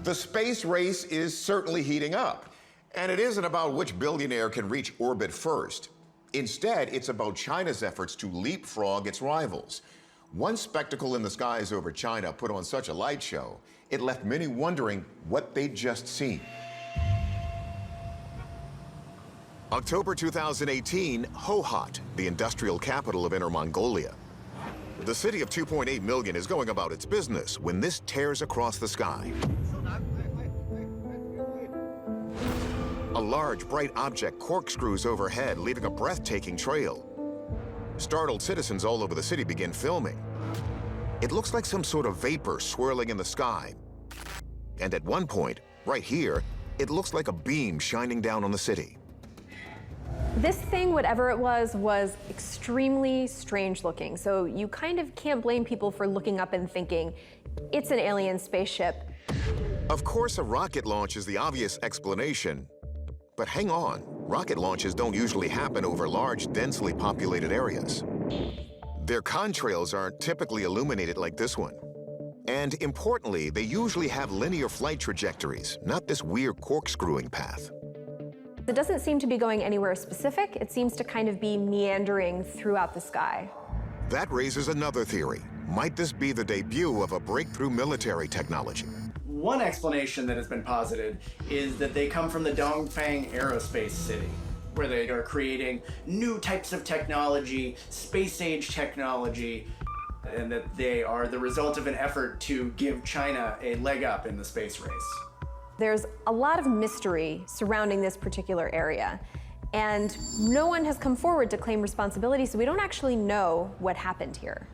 The space race is certainly heating up. And it isn't about which billionaire can reach orbit first. Instead, it's about China's efforts to leapfrog its rivals. One spectacle in the skies over China put on such a light show, it left many wondering what they'd just seen. October 2018, Hohhot, the industrial capital of Inner Mongolia. The city of 2.8 million is going about its business when this tears across the sky. A large, bright object corkscrews overhead, leaving a breathtaking trail. Startled citizens all over the city begin filming. It looks like some sort of vapor swirling in the sky. And at one point, right here, it looks like a beam shining down on the city. This thing, whatever it was extremely strange looking. So you kind of can't blame people for looking up and thinking, it's an alien spaceship. Of course, a rocket launch is the obvious explanation. But hang on, rocket launches don't usually happen over large, densely populated areas. Their contrails aren't typically illuminated like this one. And importantly, they usually have linear flight trajectories, not this weird corkscrewing path. It doesn't seem to be going anywhere specific. It seems to kind of be meandering throughout the sky. That raises another theory. Might this be the debut of a breakthrough military technology? One explanation that has been posited is that they come from the Dongfang Aerospace City, where they are creating new types of technology, space-age technology, and that they are the result of an effort to give China a leg up in the space race. There's a lot of mystery surrounding this particular area, and no one has come forward to claim responsibility, so we don't actually know what happened here.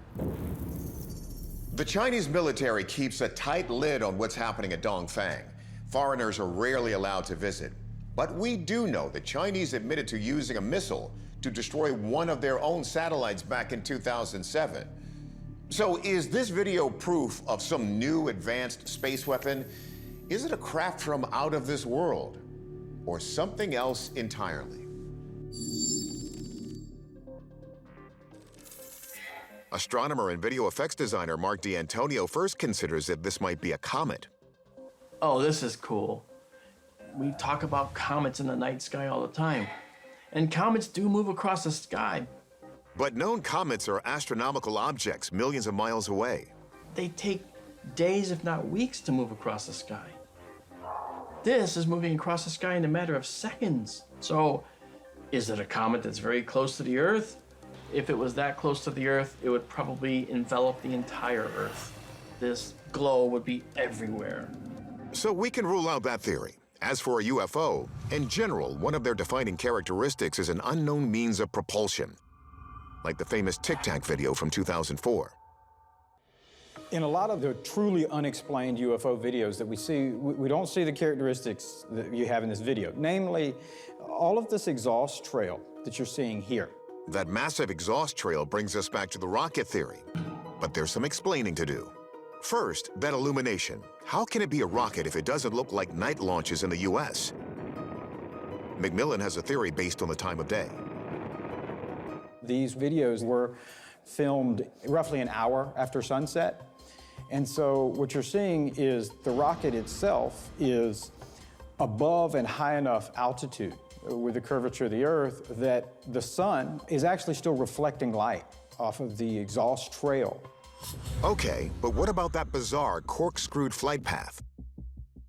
The Chinese military keeps a tight lid on what's happening at Dongfang. Foreigners are rarely allowed to visit. But we do know the Chinese admitted to using a missile to destroy one of their own satellites back in 2007. So is this video proof of some new advanced space weapon? Is it a craft from out of this world, or something else entirely? Astronomer and video effects designer Mark D'Antonio first considers that this might be a comet. Oh, this is cool. We talk about comets in the night sky all the time, and comets do move across the sky. But known comets are astronomical objects millions of miles away. They take days, if not weeks, to move across the sky. This is moving across the sky in a matter of seconds. So, is it a comet that's very close to the Earth? If it was that close to the Earth, it would probably envelop the entire Earth. This glow would be everywhere. So we can rule out that theory. As for a UFO, in general, one of their defining characteristics is an unknown means of propulsion, like the famous Tic Tac video from 2004. In a lot of the truly unexplained UFO videos that we see, we don't see the characteristics that you have in this video. Namely, all of this exhaust trail that you're seeing here. That massive exhaust trail brings us back to the rocket theory. But there's some explaining to do. First, that illumination. How can it be a rocket if it doesn't look like night launches in the US? McMillan has a theory based on the time of day. These videos were filmed roughly an hour after sunset. And so what you're seeing is the rocket itself is above and high enough altitude with the curvature of the Earth that the sun is actually still reflecting light off of the exhaust trail. Okay, but what about that bizarre corkscrewed flight path?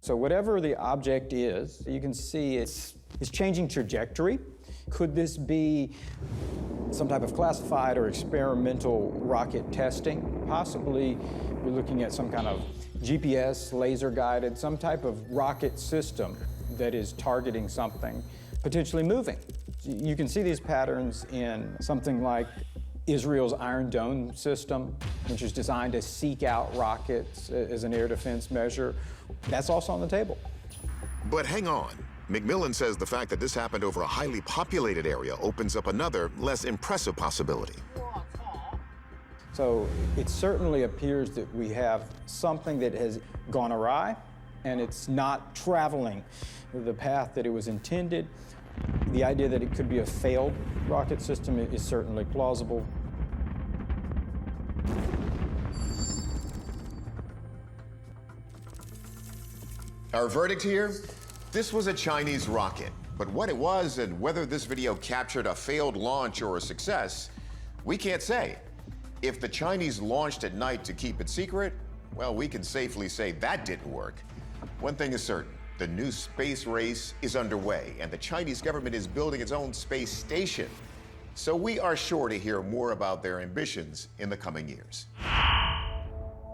So whatever the object is, you can see it's changing trajectory. Could this be some type of classified or experimental rocket testing? Possibly you're looking at some kind of GPS, laser-guided, some type of rocket system that is targeting something, potentially moving. You can see these patterns in something like Israel's Iron Dome system, which is designed to seek out rockets as an air defense measure. That's also on the table. But hang on. McMillan says the fact that this happened over a highly populated area opens up another, less impressive possibility. So it certainly appears that we have something that has gone awry, and it's not traveling the path that it was intended. The idea that it could be a failed rocket system is certainly plausible. Our verdict here? This was a Chinese rocket. But what it was and whether this video captured a failed launch or a success, we can't say. If the Chinese launched at night to keep it secret, well, we can safely say that didn't work. One thing is certain, the new space race is underway, and the Chinese government is building its own space station. So we are sure to hear more about their ambitions in the coming years.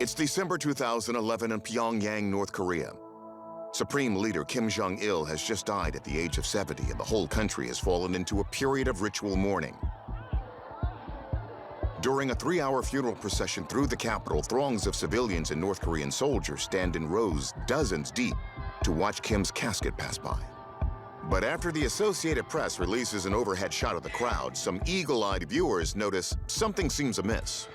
It's December 2011 in Pyongyang, North Korea. Supreme Leader Kim Jong-il has just died at the age of 70, and the whole country has fallen into a period of ritual mourning. During a 3-hour funeral procession through the capital, throngs of civilians and North Korean soldiers stand in rows dozens deep to watch Kim's casket pass by. But after the Associated Press releases an overhead shot of the crowd, some eagle-eyed viewers notice something seems amiss.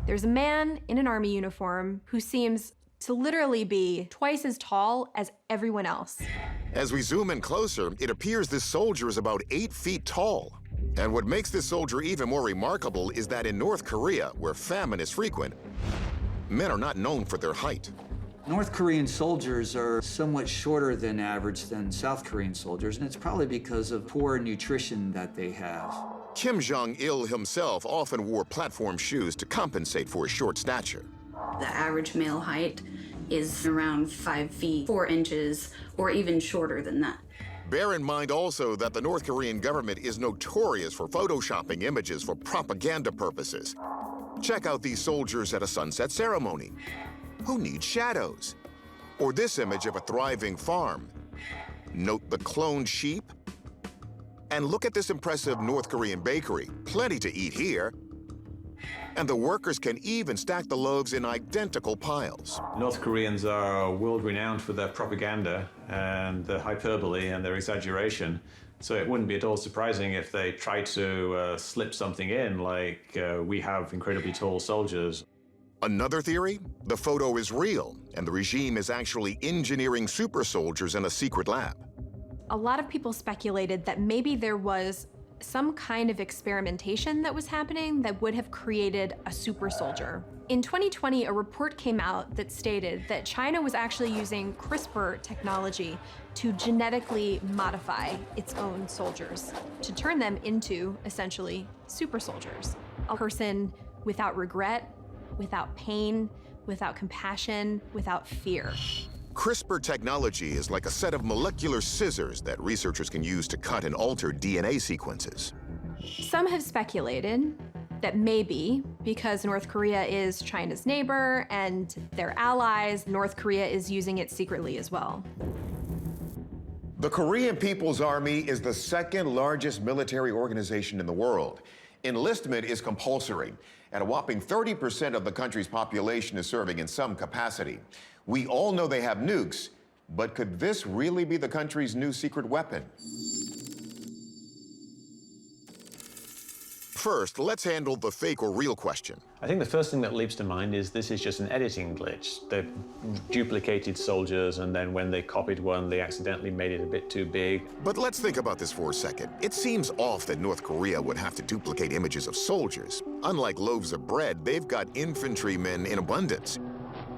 There's a man in an army uniform who seems to literally be twice as tall as everyone else. As we zoom in closer, it appears this soldier is about 8 feet tall. And what makes this soldier even more remarkable is that in North Korea, where famine is frequent, men are not known for their height. North Korean soldiers are somewhat shorter than average than South Korean soldiers, and it's probably because of poor nutrition that they have. Kim Jong-il himself often wore platform shoes to compensate for his short stature. The average male height is around 5 feet 4 inches, or even shorter than that. Bear in mind also that the North Korean government is notorious for photoshopping images for propaganda purposes. Check out these soldiers at a sunset ceremony. Who needs shadows? Or this image of a thriving farm. Note the cloned sheep. And look at this impressive North Korean bakery. Plenty to eat here. And the workers can even stack the loaves in identical piles. North Koreans are world-renowned for their propaganda and their hyperbole and their exaggeration. So it wouldn't be at all surprising if they tried to slip something in, like we have incredibly tall soldiers. Another theory? The photo is real, and the regime is actually engineering super soldiers in a secret lab. A lot of people speculated that maybe there was some kind of experimentation that was happening that would have created a super soldier. In 2020, a report came out that stated that China was actually using CRISPR technology to genetically modify its own soldiers, to turn them into, essentially, super soldiers. A person without regret, without pain, without compassion, without fear. CRISPR technology is like a set of molecular scissors that researchers can use to cut and alter DNA sequences. Some have speculated that maybe because North Korea is China's neighbor and their allies, North Korea is using it secretly as well. The Korean People's Army is the second largest military organization in the world. Enlistment is compulsory, and a whopping 30% of the country's population is serving in some capacity. We all know they have nukes, but could this really be the country's new secret weapon? First, let's handle the fake or real question. I think the first thing that leaps to mind is this is just an editing glitch. They've duplicated soldiers, and then when they copied one, they accidentally made it a bit too big. But let's think about this for a second. It seems off that North Korea would have to duplicate images of soldiers. Unlike loaves of bread, they've got infantrymen in abundance.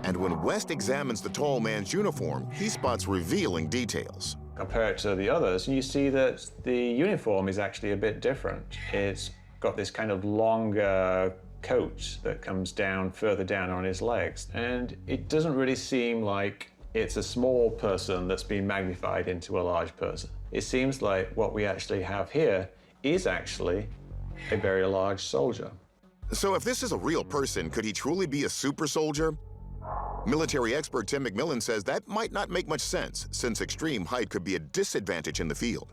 And when West examines the tall man's uniform, he spots revealing details. Compare it to the others, and you see that the uniform is actually a bit different. It's got this kind of longer coat that comes down further down on his legs. And it doesn't really seem like it's a small person that's been magnified into a large person. It seems like what we actually have here is actually a very large soldier. So if this is a real person, could he truly be a super soldier? Military expert Tim McMillan says that might not make much sense, since extreme height could be a disadvantage in the field.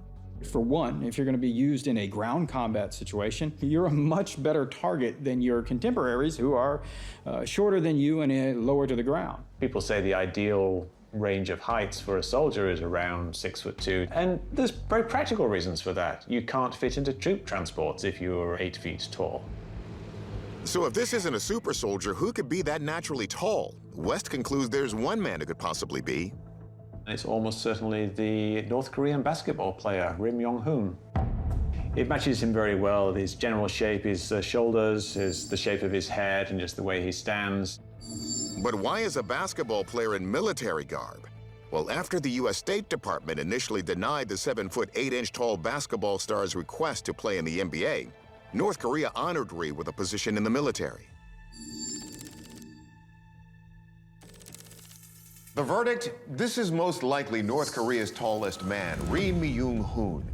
For one, if you're going to be used in a ground combat situation, you're a much better target than your contemporaries who are shorter than you and lower to the ground. People say the ideal range of heights for a soldier is around 6'2", and there's very practical reasons for that. You can't fit into troop transports if you're 8 feet tall. So if this isn't a super soldier, who could be that naturally tall? West concludes there's one man it could possibly be. It's almost certainly the North Korean basketball player, Rim Yong-hoon. It matches him very well. His general shape, his shoulders, the shape of his head, and just the way he stands. But why is a basketball player in military garb? Well, after the U.S. State Department initially denied the 7-foot 8-inch tall basketball star's request to play in the NBA, North Korea honored Ri with a position in the military. The verdict? This is most likely North Korea's tallest man, Ri Myung-hoon.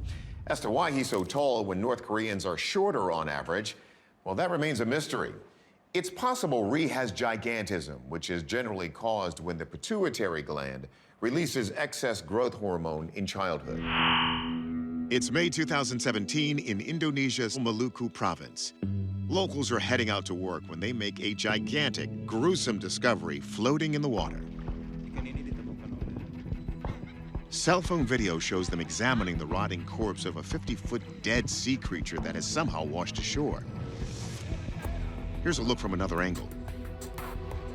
As to why he's so tall when North Koreans are shorter on average, well, that remains a mystery. It's possible Ri has gigantism, which is generally caused when the pituitary gland releases excess growth hormone in childhood. It's May 2017 in Indonesia's Maluku province. Locals are heading out to work when they make a gigantic, gruesome discovery floating in the water. Cell phone video shows them examining the rotting corpse of a 50-foot dead sea creature that has somehow washed ashore. Here's a look from another angle.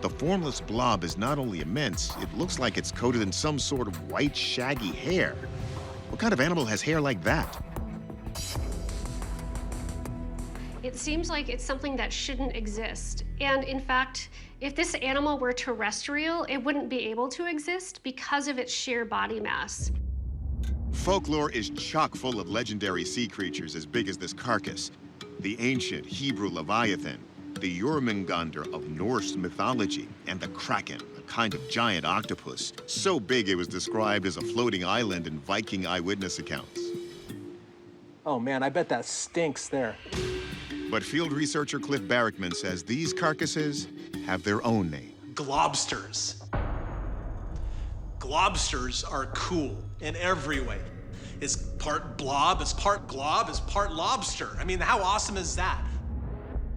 The formless blob is not only immense, it looks like it's coated in some sort of white, shaggy hair. What kind of animal has hair like that? It seems like it's something that shouldn't exist. And in fact, if this animal were terrestrial, it wouldn't be able to exist because of its sheer body mass. Folklore is chock full of legendary sea creatures as big as this carcass. The ancient Hebrew Leviathan, the Jormungandr of Norse mythology, and the Kraken, a kind of giant octopus, so big it was described as a floating island in Viking eyewitness accounts. Oh man, I bet that stinks there. But field researcher Cliff Barrickman says these carcasses have their own name. Globsters. Globsters are cool in every way. It's part blob, it's part glob, it's part lobster. I mean, how awesome is that?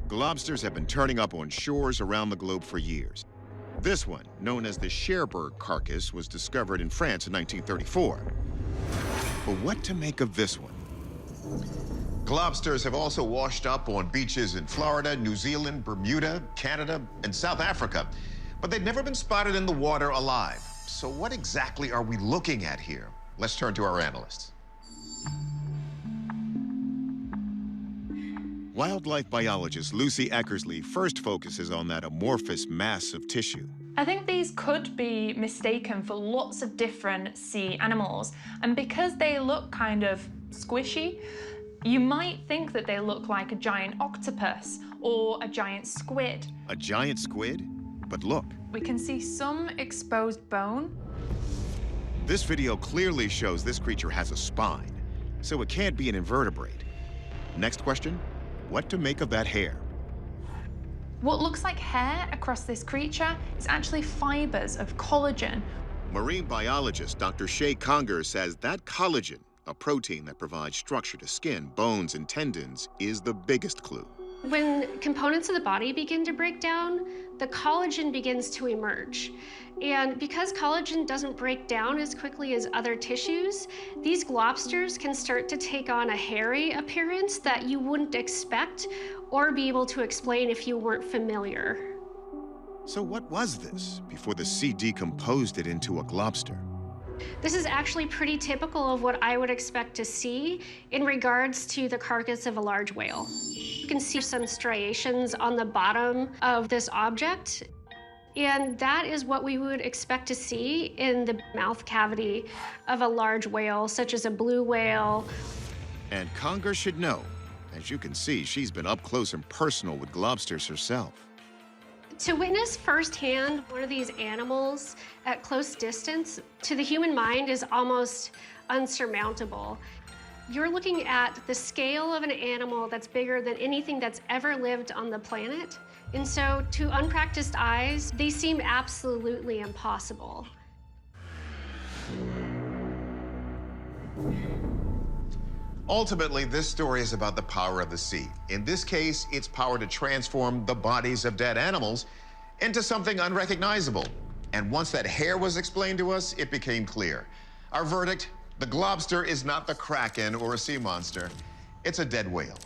Globsters have been turning up on shores around the globe for years. This one, known as the Cherbourg carcass, was discovered in France in 1934. But what to make of this one? Globsters have also washed up on beaches in Florida, New Zealand, Bermuda, Canada, and South Africa. But they've never been spotted in the water alive. So what exactly are we looking at here? Let's turn to our analysts. Wildlife biologist Lucy Eckersley first focuses on that amorphous mass of tissue. I think these could be mistaken for lots of different sea animals, and because they look kind of squishy, you might think that they look like a giant octopus or a giant squid. A giant squid? But look. We can see some exposed bone. This video clearly shows this creature has a spine, so it can't be an invertebrate. Next question, what to make of that hair? What looks like hair across this creature is actually fibers of collagen. Marine biologist Dr. Shay Conger says that collagen, a protein that provides structure to skin, bones, and tendons, is the biggest clue. When components of the body begin to break down, the collagen begins to emerge. And because collagen doesn't break down as quickly as other tissues, these globsters can start to take on a hairy appearance that you wouldn't expect or be able to explain if you weren't familiar. So what was this before the sea decomposed it into a globster? This is actually pretty typical of what I would expect to see in regards to the carcass of a large whale. You can see some striations on the bottom of this object, and that is what we would expect to see in the mouth cavity of a large whale, such as a blue whale. And Conger should know. As you can see, she's been up close and personal with globsters herself. To witness firsthand one of these animals at close distance, to the human mind, is almost unsurmountable. You're looking at the scale of an animal that's bigger than anything that's ever lived on the planet. And so to unpracticed eyes, they seem absolutely impossible. Ultimately, this story is about the power of the sea. In this case, its power to transform the bodies of dead animals into something unrecognizable. And once that hair was explained to us, it became clear. Our verdict, the globster is not the kraken or a sea monster. It's a dead whale.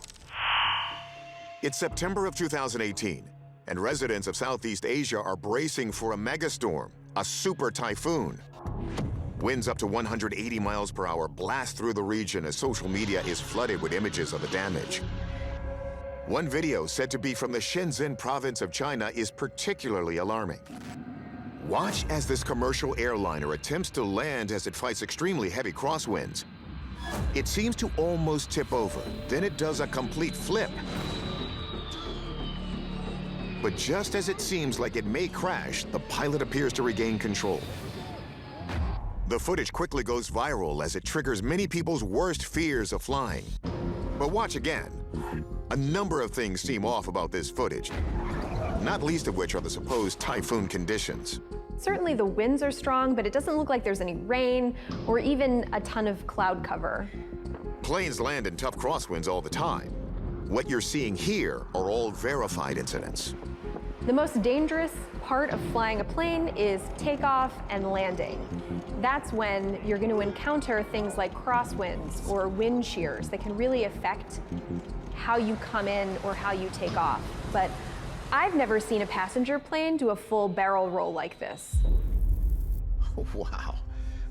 It's September of 2018, and residents of Southeast Asia are bracing for a megastorm, a super typhoon. Winds up to 180 miles per hour blast through the region as social media is flooded with images of the damage. One video said to be from the Shenzhen province of China is particularly alarming. Watch as this commercial airliner attempts to land as it fights extremely heavy crosswinds. It seems to almost tip over, then it does a complete flip. But just as it seems like it may crash, the pilot appears to regain control. The footage quickly goes viral as it triggers many people's worst fears of flying. But watch again. A number of things seem off about this footage, not least of which are the supposed typhoon conditions. Certainly the winds are strong, but it doesn't look like there's any rain or even a ton of cloud cover. Planes land in tough crosswinds all the time. What you're seeing here are all verified incidents. The most dangerous part of flying a plane is takeoff and landing. That's when you're going to encounter things like crosswinds or wind shears that can really affect how you come in or how you take off. But I've never seen a passenger plane do a full barrel roll like this. Wow.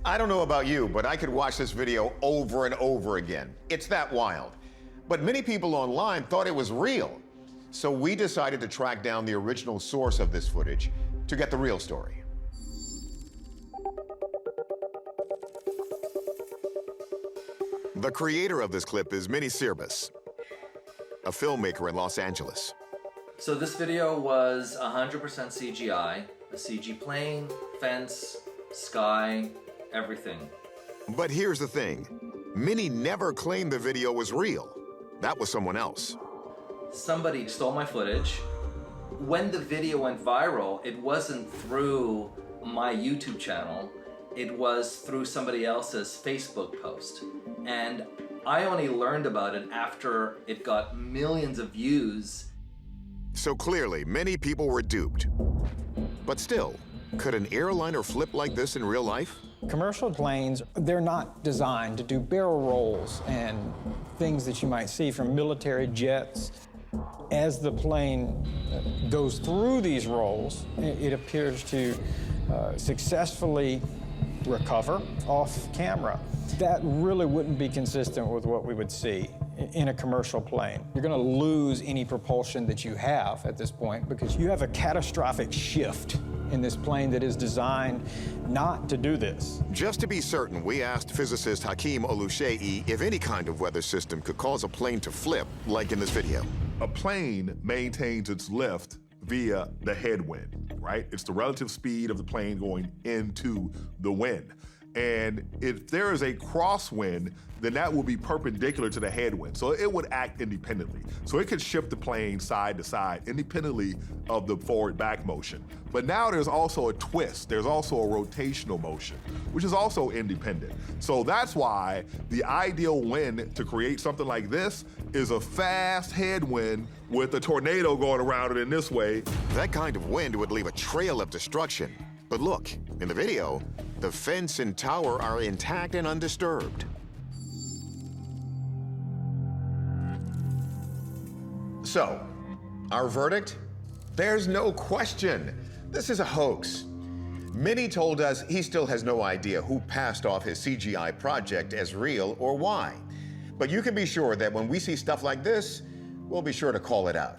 I don't know about you, but I could watch this video over and over again. It's that wild. But many people online thought it was real. So we decided to track down the original source of this footage to get the real story. The creator of this clip is Minnie Sirbis, a filmmaker in Los Angeles. So this video was 100% CGI, a CG plane, fence, sky, everything. But here's the thing. Minnie never claimed the video was real. That was someone else. Somebody stole my footage. When the video went viral, it wasn't through my YouTube channel. It was through somebody else's Facebook post. And I only learned about it after it got millions of views. So clearly, many people were duped. But still, could an airliner flip like this in real life? Commercial planes, they're not designed to do barrel rolls and things that you might see from military jets. As the plane goes through these rolls, it appears to successfully recover off camera. That really wouldn't be consistent with what we would see in a commercial plane. You're going to lose any propulsion that you have at this point because you have a catastrophic shift in this plane that is designed not to do this. Just to be certain, we asked physicist Hakeem Oluseyi if any kind of weather system could cause a plane to flip, like in this video. A plane maintains its lift via the headwind, right? It's the relative speed of the plane going into the wind. And if there is a crosswind, then that will be perpendicular to the headwind. So it would act independently. So it could shift the plane side to side independently of the forward-back motion. But now there's also a twist. There's also a rotational motion, which is also independent. So that's why the ideal wind to create something like this is a fast headwind with a tornado going around it in this way. That kind of wind would leave a trail of destruction. But look, in the video, the fence and tower are intact and undisturbed. So, our verdict? There's no question. This is a hoax. Minnie told us he still has no idea who passed off his CGI project as real or why. But you can be sure that when we see stuff like this, we'll be sure to call it out.